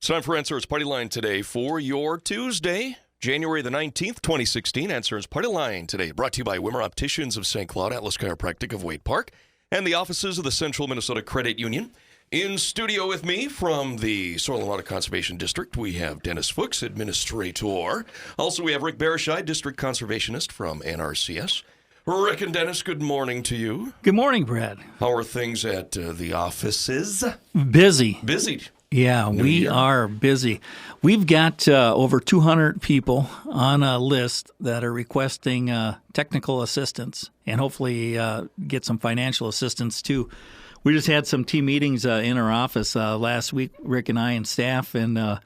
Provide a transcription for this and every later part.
It's time for Answers Partyline today for your Tuesday, January the 19th, 2016. Answers Partyline today brought to you by Wimmer Opticians of St. Cloud, Atlas Chiropractic of Wade Park, and the offices of the Central Minnesota Credit Union. In studio with me from the Soil and Water Conservation District, we have Dennis Fuchs, Administrator. Also, we have Rick Berscheid, District Conservationist from NRCS. Rick and Dennis, good morning to you. Good morning, Brad. How are things at the offices? Busy. Busy. Yeah, we are busy. We've got over 200 people on a list that are requesting technical assistance and hopefully get some financial assistance too. We just had some team meetings in our office last week, Rick and I and staff, and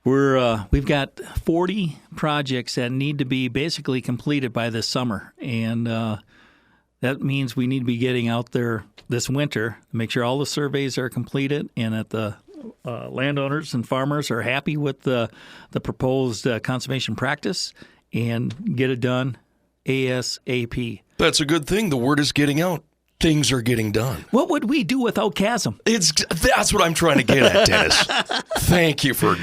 we've got 40 projects that need to be basically completed by this summer, and that means we need to be getting out there this winter to make sure all the surveys are completed and that the landowners and farmers are happy with the proposed conservation practice and get it done ASAP. That's a good thing. The word is getting out. Things are getting done. What would we do without chasm? That's what I'm trying to get at, Dennis. Thank you for,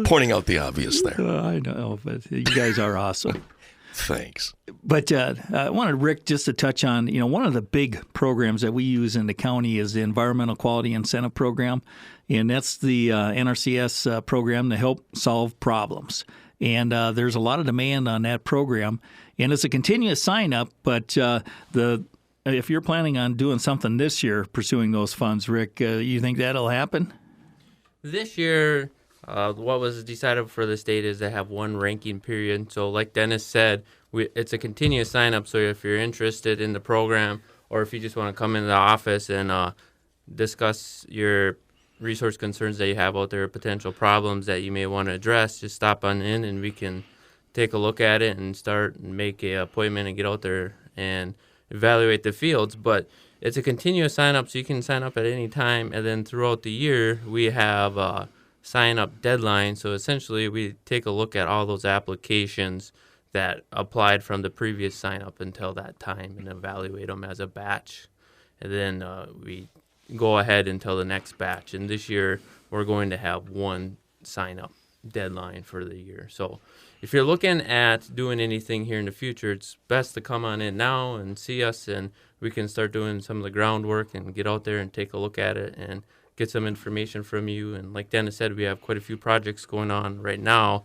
pointing out the obvious there. I know, but you guys are awesome. Thanks. But I wanted Rick just to touch on, one of the big programs that we use in the county is the Environmental Quality Incentive Program, and that's the NRCS program to help solve problems. And there's a lot of demand on that program, and it's a continuous sign-up, but if you're planning on doing something this year, pursuing those funds, Rick, you think that'll happen? This year, what was decided for the state is they have one ranking period. So like Dennis said, it's a continuous sign-up. So if you're interested in the program or if you just want to come into the office and discuss your resource concerns that you have out there, potential problems that you may want to address, just stop on in and we can take a look at it and start and make an appointment and get out there and evaluate the fields. But it's a continuous sign-up, so you can sign up at any time. And then throughout the year, we have a sign-up deadline. So essentially, we take a look at all those applications that applied from the previous sign-up until that time and evaluate them as a batch. And then we go ahead until the next batch. And this year, we're going to have one sign-up deadline for the year. So if you're looking at doing anything here in the future, it's best to come on in now and see us, and we can start doing some of the groundwork and get out there and take a look at it and get some information from you. And like Dennis said, we have quite a few projects going on right now.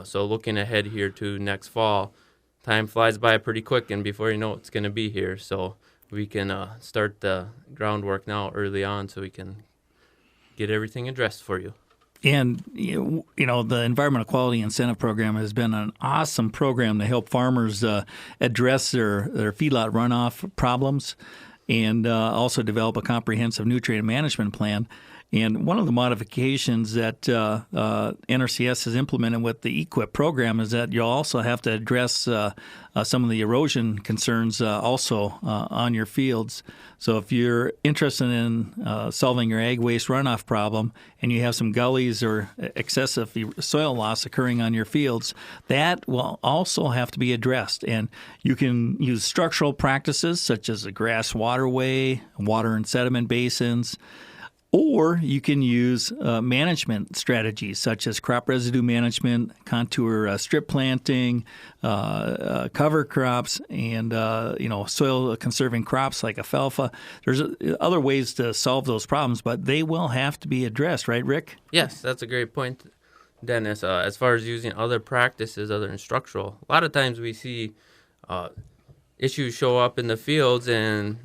So looking ahead here to next fall, time flies by pretty quick, and before you know it, it's going to be here. So we can start the groundwork now early on so we can get everything addressed for you. And, the Environmental Quality Incentive Program has been an awesome program to help farmers address their feedlot runoff problems and also develop a comprehensive nutrient management plan. And one of the modifications that NRCS has implemented with the EQIP program is that you'll also have to address some of the erosion concerns also on your fields. So if you're interested in solving your ag waste runoff problem and you have some gullies or excessive soil loss occurring on your fields, that will also have to be addressed. And you can use structural practices such as a grass waterway, water and sediment basins, or you can use management strategies such as crop residue management, contour strip planting, cover crops, and soil conserving crops like alfalfa. There's other ways to solve those problems, but they will have to be addressed, right, Rick? Yes, that's a great point, Dennis. As far as using other practices other than structural, a lot of times we see issues show up in the fields, and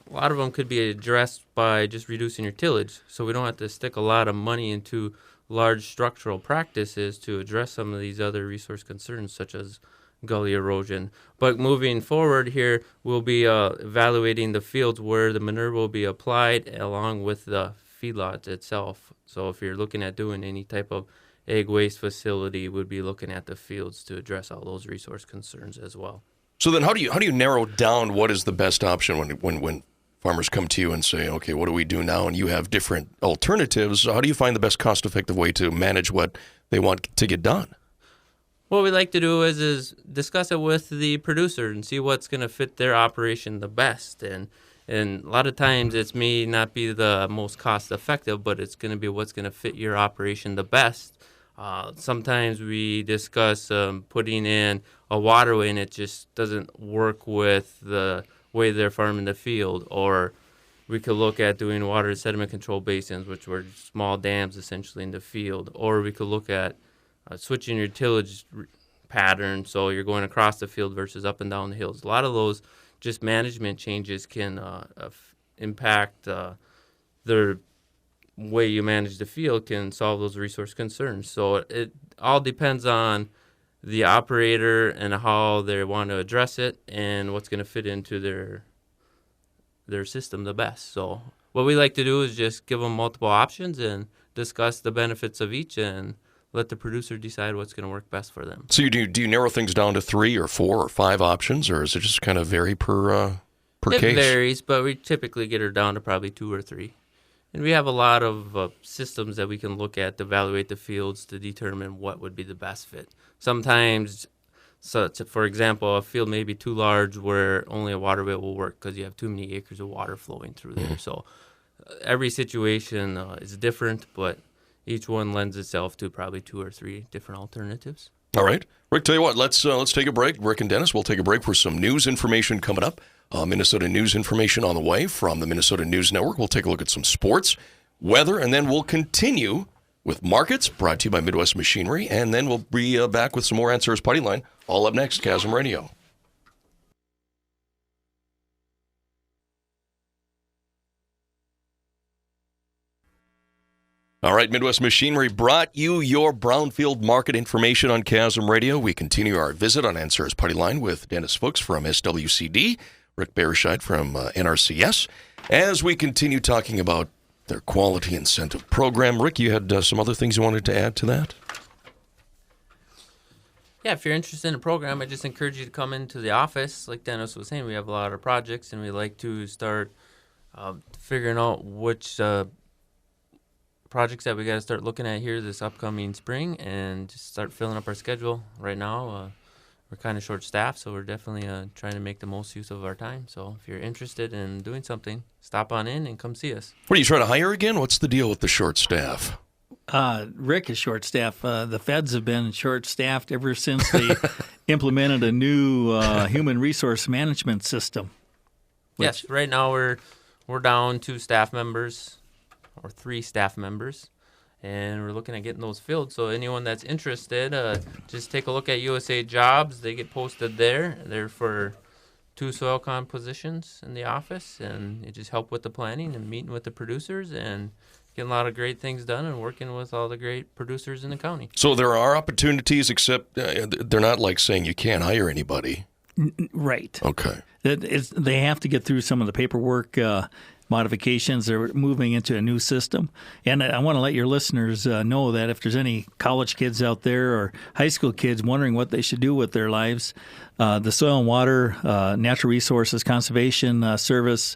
a lot of them could be addressed by just reducing your tillage, so we don't have to stick a lot of money into large structural practices to address some of these other resource concerns, such as gully erosion. But moving forward here, we'll be evaluating the fields where the manure will be applied along with the feedlot itself. So if you're looking at doing any type of ag waste facility, we'd be looking at the fields to address all those resource concerns as well. So then how do you narrow down what is the best option when farmers come to you and say, okay, what do we do now? And you have different alternatives. How do you find the best cost-effective way to manage what they want to get done? What we like to do is discuss it with the producer and see what's going to fit their operation the best. And And a lot of times it may not be the most cost effective, but it's going to be what's going to fit your operation the best. Sometimes we discuss putting in a waterway and it just doesn't work with the way they're farming the field. Or we could look at doing water and sediment control basins, which were small dams essentially in the field. Or we could look at switching your tillage pattern, so you're going across the field versus up and down the hills. A lot of those just management changes can impact their way you manage the field can solve those resource concerns. So it all depends on the operator and how they want to address it and what's going to fit into their system the best. So what we like to do is just give them multiple options and discuss the benefits of each and let the producer decide what's going to work best for them. So do you narrow things down to 3 or 4 or 5 options, or is it just kind of vary per case? It varies, but we typically get her down to probably 2 or 3. And we have a lot of systems that we can look at to evaluate the fields to determine what would be the best fit. Sometimes, for example, a field may be too large where only a waterway will work because you have too many acres of water flowing through there. So every situation is different, but each one lends itself to probably 2 or 3 different alternatives. All right. Rick, tell you what, let's take a break. Rick and Dennis, we'll take a break for some news information coming up. Minnesota news information on the way from the Minnesota News Network. We'll take a look at some sports, weather, and then we'll continue with markets brought to you by Midwest Machinery. And then we'll be back with some more Answers Partyline. All up next, Chasm Radio. All right, Midwest Machinery brought you your brownfield market information on Chasm Radio. We continue our visit on Answers Partyline with Dennis Fuchs from SWCD, Rick Berscheid from NRCS, as we continue talking about their quality incentive program. Rick, you had some other things you wanted to add to that? Yeah, if you're interested in a program, I just encourage you to come into the office. Like Dennis was saying, we have a lot of projects, and we like to start figuring out which projects that we got to start looking at here this upcoming spring and just start filling up our schedule. Right now, we're kind of short-staffed, so we're definitely trying to make the most use of our time. So if you're interested in doing something, stop on in and come see us. What, are you trying to hire again? What's the deal with the short staff? Rick is short-staffed. The feds have been short-staffed ever since they implemented a new human resource management system. Yes, right now we're down 2 staff members or 3 staff members, and we're looking at getting those filled. So anyone that's interested, just take a look at USA Jobs. They get posted there. They're for 2 soil comp positions in the office, and it just help with the planning and meeting with the producers and getting a lot of great things done and working with all the great producers in the county. So there are opportunities, except they're not like saying you can't hire anybody. Right. Okay. They have to get through some of the paperwork modifications. They're moving into a new system. And I want to let your listeners know that if there's any college kids out there or high school kids wondering what they should do with their lives, the Soil and Water Natural Resources Conservation Service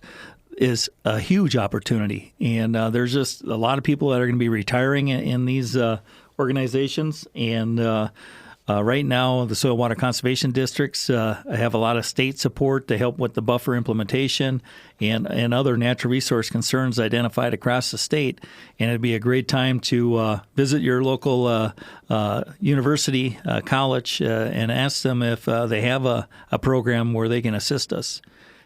is a huge opportunity. And there's just a lot of people that are going to be retiring in these organizations. And right now, the soil water conservation districts have a lot of state support to help with the buffer implementation and other natural resource concerns identified across the state. And it'd be a great time to visit your local university, college, and ask them if they have a program where they can assist us.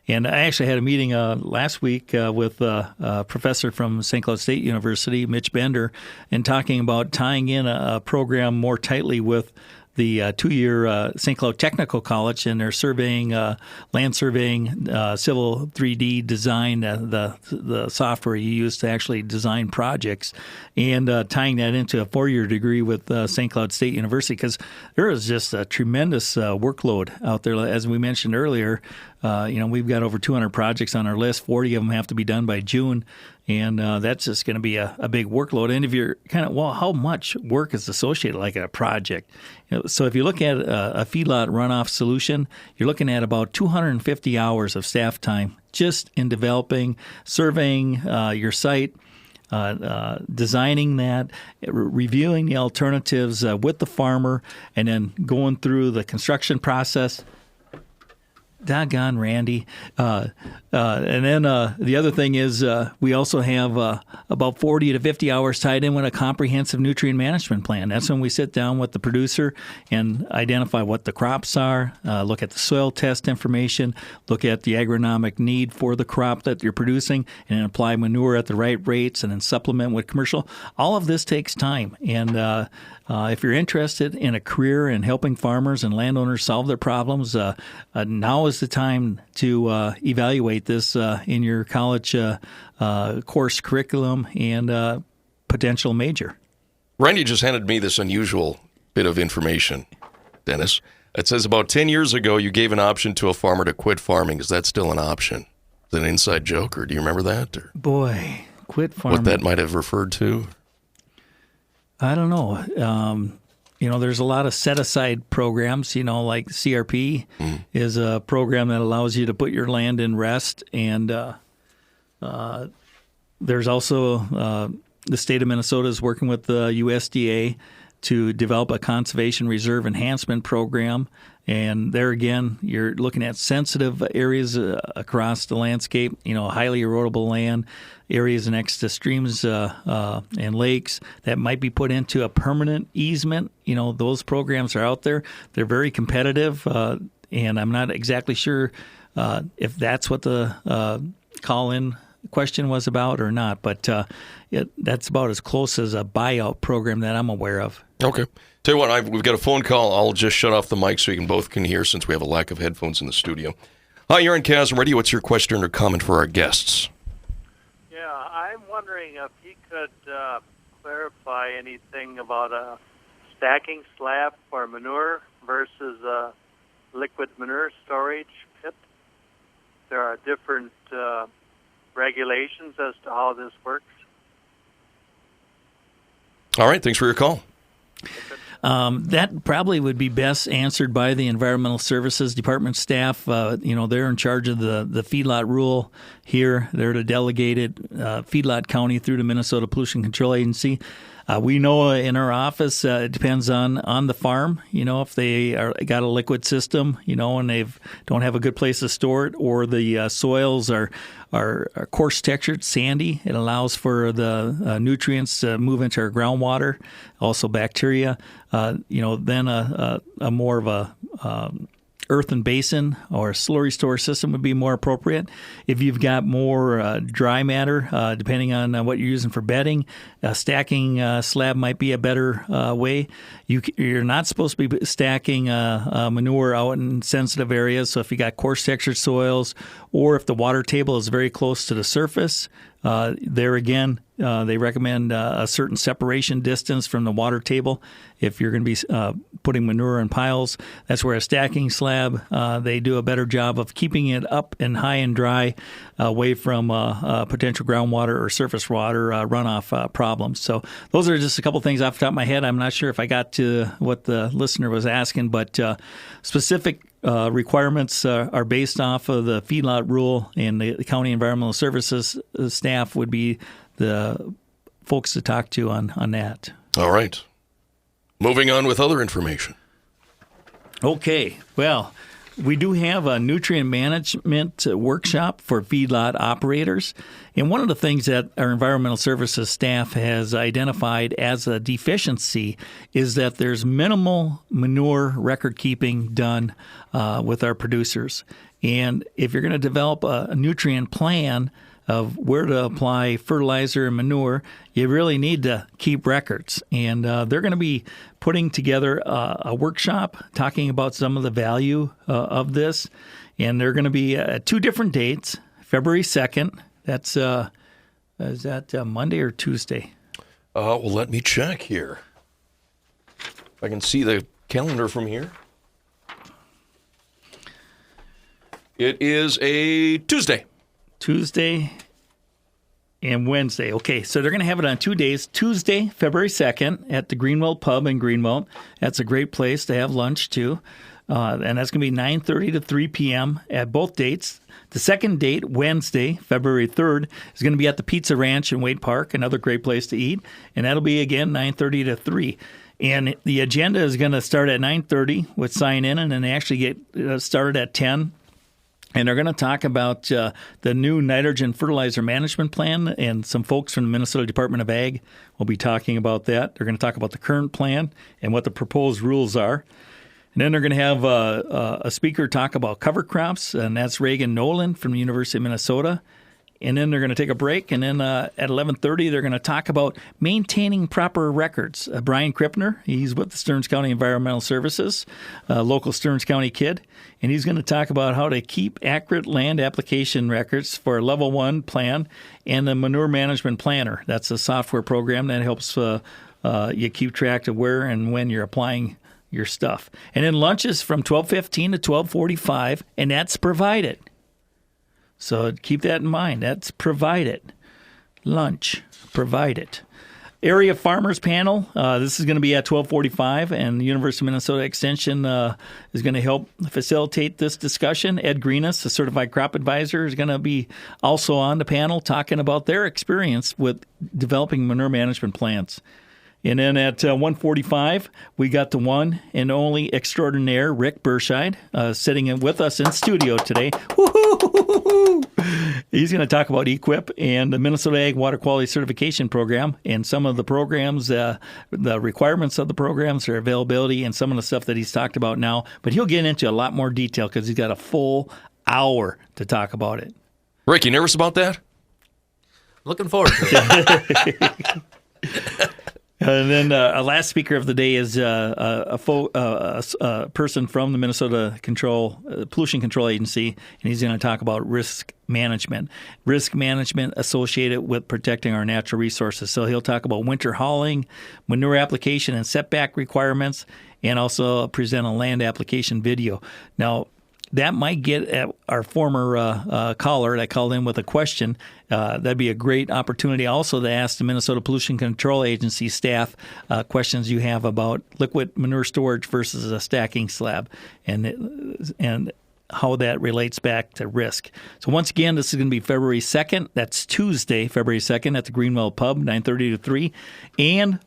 And I actually had a meeting last week with a professor from St. Cloud State University, Mitch Bender, and talking about tying in a program more tightly with the 2-year St. Cloud Technical College and their surveying, land surveying, civil 3D design, the software you use to actually design projects, and tying that into a 4-year degree with St. Cloud State University, because there is just a tremendous workload out there. As we mentioned earlier, we've got over 200 projects on our list. 40 of them have to be done by June. And that's just going to be a big workload. And if you're kind of, well, how much work is associated like a project? So if you look at a feedlot runoff solution, you're looking at about 250 hours of staff time just in developing, surveying your site, designing that, reviewing the alternatives with the farmer, and then going through the construction process. Doggone Randy. And then the other thing is we also have about 40 to 50 hours tied in with a comprehensive nutrient management plan. That's when we sit down with the producer and identify what the crops are, look at the soil test information, look at the agronomic need for the crop that you're producing, and then apply manure at the right rates and then supplement with commercial. All of this takes time. And if you're interested in a career in helping farmers and landowners solve their problems, now is the time to evaluate this in your college course curriculum and potential major. Randy just handed me this unusual bit of information, Dennis. It says about 10 years ago, you gave an option to a farmer to quit farming. Is that still an option? Is it an inside joke, or do you remember that? Or Boy, quit farming. what that might have referred to? I don't know. There's a lot of set-aside programs, like CRP is a program that allows you to put your land in rest. And there's also the state of Minnesota is working with the USDA to develop a conservation reserve enhancement program. And there again, you're looking at sensitive areas across the landscape, highly erodible land, areas next to streams and lakes that might be put into a permanent easement. Those programs are out there. They're very competitive, and I'm not exactly sure if that's what the call-in question was about or not, but that's about as close as a buyout program that I'm aware of. Okay. Tell you what, we've got a phone call. I'll just shut off the mic so you can both can hear since we have a lack of headphones in the studio. Hi, you're on Chasm Radio. What's your question or comment for our guests? Yeah, I'm wondering if you could clarify anything about a stacking slab for manure versus a liquid manure storage pit. There are different regulations as to how this works. All right, thanks for your call. That probably would be best answered by the Environmental Services Department staff. They're in charge of the feedlot rule here. They're the delegated feedlot county through the Minnesota Pollution Control Agency. We know in our office, it depends on the farm, if they got a liquid system, and they don't have a good place to store it, or the soils are coarse textured, sandy. It allows for the nutrients to move into our groundwater, also bacteria. Then a more of a earthen basin or a slurry store system would be more appropriate. If you've got more dry matter, depending on what you're using for bedding, a stacking slab might be a better way. You're not supposed to be stacking manure out in sensitive areas. So if you got coarse textured soils, or if the water table is very close to the surface, there again, they recommend a certain separation distance from the water table if you're going to be putting manure in piles. That's where a stacking slab, they do a better job of keeping it up and high and dry away from potential groundwater or surface water runoff problems. So those are just a couple things off the top of my head. I'm not sure if I got to what the listener was asking, but specific requirements are based off of the feedlot rule, and the county environmental services staff would be the folks to talk to on that. All right. Moving on with other information. Okay. Well, we do have a nutrient management workshop for feedlot operators. And one of the things that our environmental services staff has identified as a deficiency is that there's minimal manure record keeping done with our producers. And if you're going to develop a nutrient plan of where to apply fertilizer and manure, you really need to keep records. And they're going to be putting together a workshop talking about some of the value of this. And they're going to be at two different dates, February 2nd. That's is that Monday or Tuesday? Well, let me check here. I can see the calendar from here. It is a Tuesday. Tuesday and Wednesday. Okay, so they're going to have it on 2 days. Tuesday, February 2nd at the Greenwell Pub in Greenwell. That's a great place to have lunch, too. And that's going to be 9:30 to 3 p.m. at both dates. The second date, Wednesday, February 3rd, is going to be at the Pizza Ranch in Wade Park, another great place to eat. And that'll be, again, 9:30 to 3. And the agenda is going to start at 9:30 with sign-in, and then they actually get started at 10. And they're going to talk about the new nitrogen fertilizer management plan, and some folks from the Minnesota Department of Ag will be talking about that. They're going to talk about the current plan and what the proposed rules are. And then they're going to have a speaker talk about cover crops, and that's Reagan Nolan from the University of Minnesota. And then they're going to take a break, and then at 11:30 they're going to talk about maintaining proper records. Brian Krippner, he's with the Stearns County Environmental Services, local Stearns County kid, and he's going to talk about how to keep accurate land application records for a Level 1 plan and the Manure Management Planner. That's a software program that helps you keep track of where and when you're applying your stuff. And then lunches from 12:15 to 12:45, and that's provided. So keep that in mind. That's provided. Lunch, provided. Area Farmers Panel, this is going to be at 12:45, and the University of Minnesota Extension is going to help facilitate this discussion. Ed Greenis, a certified crop advisor, is going to be also on the panel talking about their experience with developing manure management plans. And then at 1:45, we got the one and only extraordinaire Rick Berscheid sitting in with us in studio today. Woo-hoo-hoo-hoo-hoo. He's going to talk about EQIP and the Minnesota Ag Water Quality Certification Program and some of the programs, the requirements of the programs, their availability, and some of the stuff that he's talked about now. But he'll get into a lot more detail because he's got a full hour to talk about it. Rick, you nervous about that? Looking forward to it. And then our last speaker of the day is a person from the Minnesota Pollution Control Agency, and he's going to talk about risk management associated with protecting our natural resources. So he'll talk about winter hauling, manure application and setback requirements, and also present a land application video. Now, that might get at our former caller that called in with a question. That'd be a great opportunity also to ask the Minnesota Pollution Control Agency staff questions you have about liquid manure storage versus a stacking slab and how that relates back to risk. So once again, this is going to be February 2nd. That's Tuesday, February 2nd at the Greenwell Pub, 9:30 to 3. And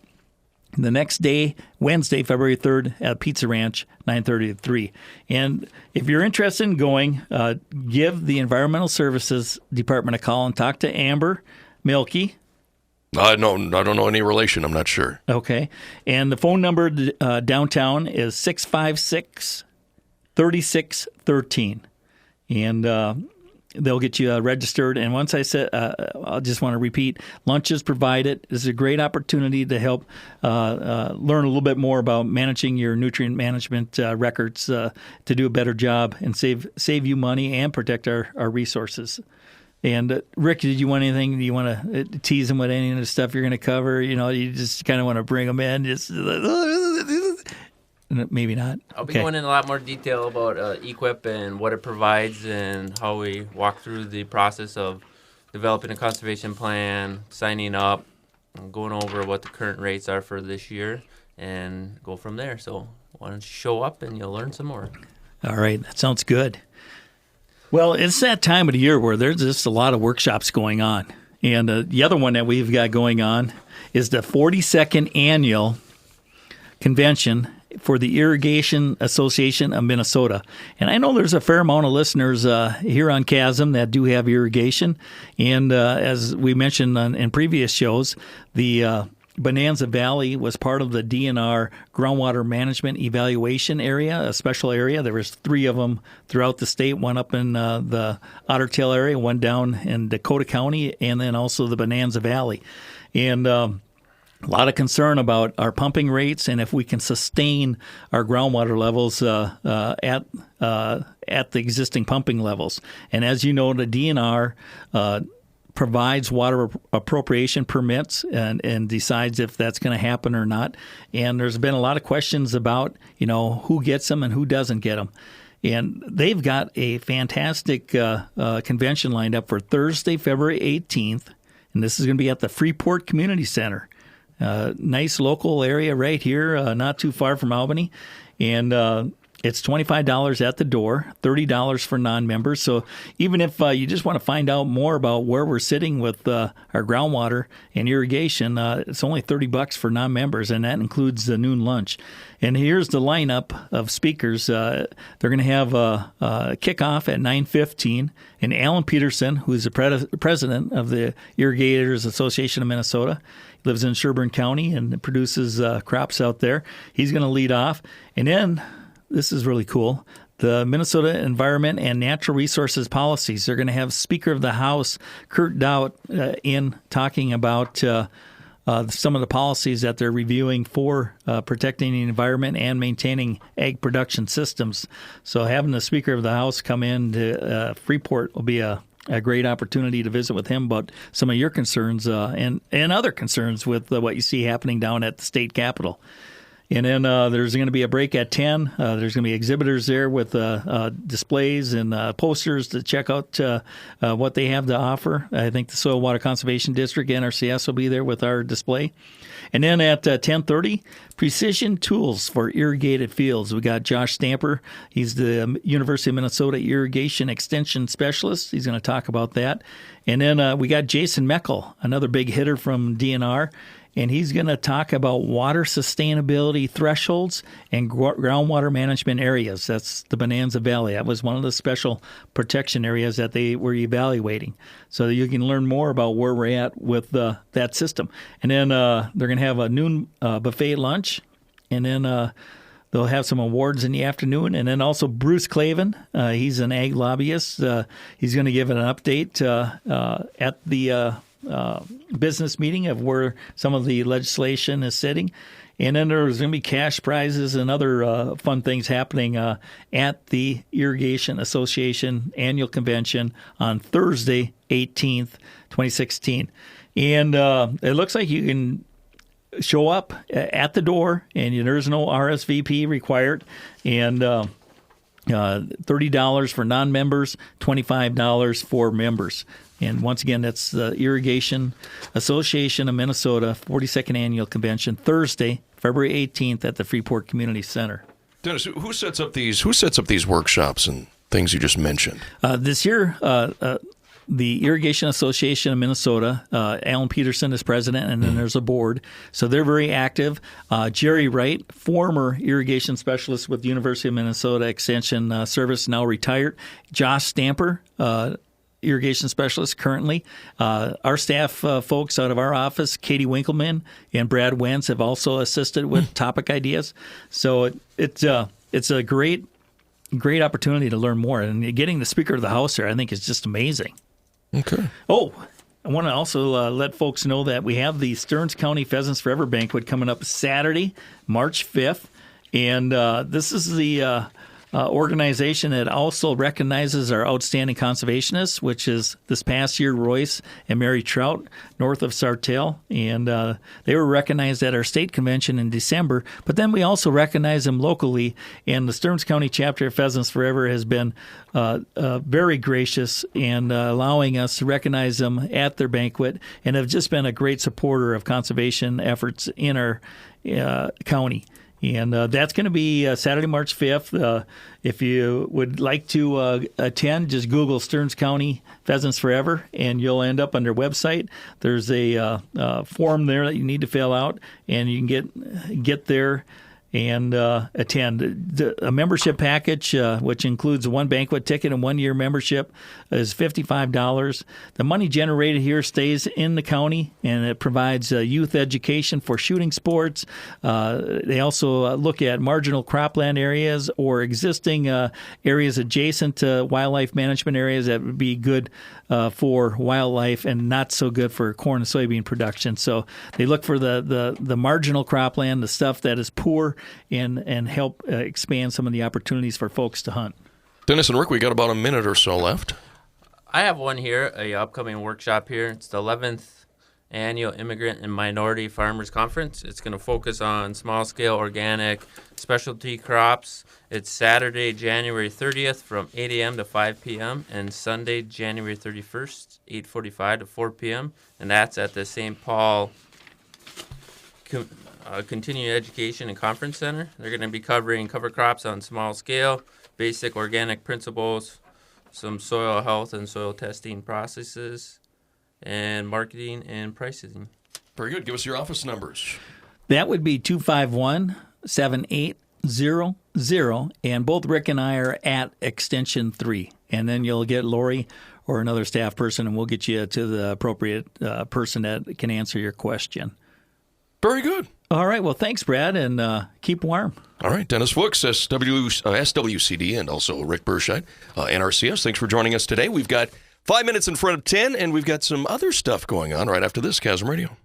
the next day, Wednesday, February 3rd, at Pizza Ranch, 9:30 to 3. And if you're interested in going, give the Environmental Services Department a call and talk to Amber Milky. No, I don't know any relation. I'm not sure. Okay. And the phone number downtown is 656-3613. And they'll get you registered. And once I said, I just want to repeat, lunch is provided. This is a great opportunity to help learn a little bit more about managing your nutrient management records to do a better job and save you money and protect our resources. And Rick, did you want anything? Do you want to tease them with any of the stuff you're going to cover? You know, you just kind of want to bring them in. Just maybe not. I'll be going in a lot more detail about EQIP and what it provides and how we walk through the process of developing a conservation plan, signing up, and going over what the current rates are for this year, and go from there. So why don't you show up and you'll learn some more. All right. That sounds good. Well, it's that time of the year where there's just a lot of workshops going on. And the other one that we've got going on is the 42nd Annual Convention for the Irrigation Association of Minnesota. And I know there's a fair amount of listeners here on Chasm that do have irrigation. And as we mentioned in previous shows, the Bonanza Valley was part of the DNR groundwater management evaluation area, a special area. There was 3 of them throughout the state, one up in the Otter Tail area, one down in Dakota County, and then also the Bonanza Valley. And a lot of concern about our pumping rates and if we can sustain our groundwater levels at the existing pumping levels. And as you know, the DNR provides water appropriation permits and decides if that's going to happen or not. And there's been a lot of questions about, you know, who gets them and who doesn't get them. And they've got a fantastic convention lined up for Thursday, February 18th. And this is going to be at the Freeport Community Center. Nice local area right here, not too far from Albany. And It's $25 at the door, $30 for non-members. So even if you just want to find out more about where we're sitting with our groundwater and irrigation, it's only $30 for non-members, and that includes the noon lunch. And here's the lineup of speakers. They're going to have a kickoff at 9:15, and Alan Peterson, who's the president of the Irrigators Association of Minnesota, lives in Sherburne County and produces crops out there. He's going to lead off. And then, this is really cool, the Minnesota Environment and Natural Resources Policies. They're going to have Speaker of the House, Kurt Dowd, in talking about some of the policies that they're reviewing for protecting the environment and maintaining ag production systems. So having the Speaker of the House come in to Freeport will be a great opportunity to visit with him about some of your concerns and other concerns with what you see happening down at the state capitol. And then there's going to be a break at 10. There's going to be exhibitors there with displays and posters to check out what they have to offer. I think the Soil Water Conservation District, NRCS, will be there with our display. And then at 10:30, Precision Tools for Irrigated Fields. We got Josh Stamper. He's the University of Minnesota Irrigation Extension Specialist. He's going to talk about that. And then we got Jason Meckel, another big hitter from DNR. And he's going to talk about water sustainability thresholds and groundwater management areas. That's the Bonanza Valley. That was one of the special protection areas that they were evaluating. So you can learn more about where we're at with that system. And then they're going to have a noon buffet lunch. And then they'll have some awards in the afternoon. And then also Bruce Clavin. He's an ag lobbyist. He's going to give an update at the business meeting of where some of the legislation is sitting. And then there's going to be cash prizes and other fun things happening at the Irrigation Association Annual Convention on Thursday, 18th, 2016. And it looks like you can show up at the door, and there's no RSVP required. And $30 for non-members, $25 for members. And once again, that's the Irrigation Association of Minnesota 42nd Annual Convention, Thursday, February 18th at the Freeport Community Center. Dennis, who sets up these workshops and things you just mentioned? This year, the Irrigation Association of Minnesota, Alan Peterson is president, and then there's a board. So they're very active. Jerry Wright, former irrigation specialist with the University of Minnesota Extension Service, now retired. Josh Stamper, irrigation specialist currently. Our staff folks out of our office, Katie Winkleman and Brad Wentz, have also assisted with topic ideas. So it's a great opportunity to learn more. And getting the Speaker of the House there, I think, is just amazing. Okay. Oh, I want to also let folks know that we have the Stearns County Pheasants Forever Banquet coming up Saturday, March 5th. And this is the organization that also recognizes our outstanding conservationists, which is this past year Royce and Mary Trout, north of Sartell. And they were recognized at our state convention in December. But then we also recognize them locally. And the Stearns County chapter of Pheasants Forever has been very gracious and allowing us to recognize them at their banquet, and have just been a great supporter of conservation efforts in our county. And that's going to be Saturday, March 5th. If you would like to attend, just Google Stearns County Pheasants Forever, and you'll end up on their website. There's a form there that you need to fill out, and you can get there and attend. A membership package, which includes one banquet ticket and 1 year membership, is $55. The money generated here stays in the county, and it provides youth education for shooting sports. They also look at marginal cropland areas or existing areas adjacent to wildlife management areas that would be good for wildlife and not so good for corn and soybean production. So they look for the marginal cropland, the stuff that is poor, and help expand some of the opportunities for folks to hunt. Dennis and Rick, we got about a minute or so left. I have one here, a upcoming workshop here. It's the 11th Annual Immigrant and Minority Farmers Conference. It's going to focus on small-scale organic specialty crops. It's Saturday, January 30th from 8 a.m. to 5 p.m. and Sunday, January 31st, 8:45 to 4 p.m. And that's at the St. Paul continuing education and conference center. They're going to be covering cover crops on small scale, basic organic principles, some soil health and soil testing processes, and marketing and pricing. Very good. Give us your office numbers. That would be 251-7800, and both Rick and I are at extension 3. And then you'll get Lori or another staff person, and we'll get you to the appropriate person that can answer your question. Very good. All right. Well, thanks, Brad, and keep warm. All right. Dennis Fuchs, SWCD, and also Rick Berscheid, NRCS. Thanks for joining us today. We've got 5 minutes in front of 10, and we've got some other stuff going on right after this, Chasm Radio.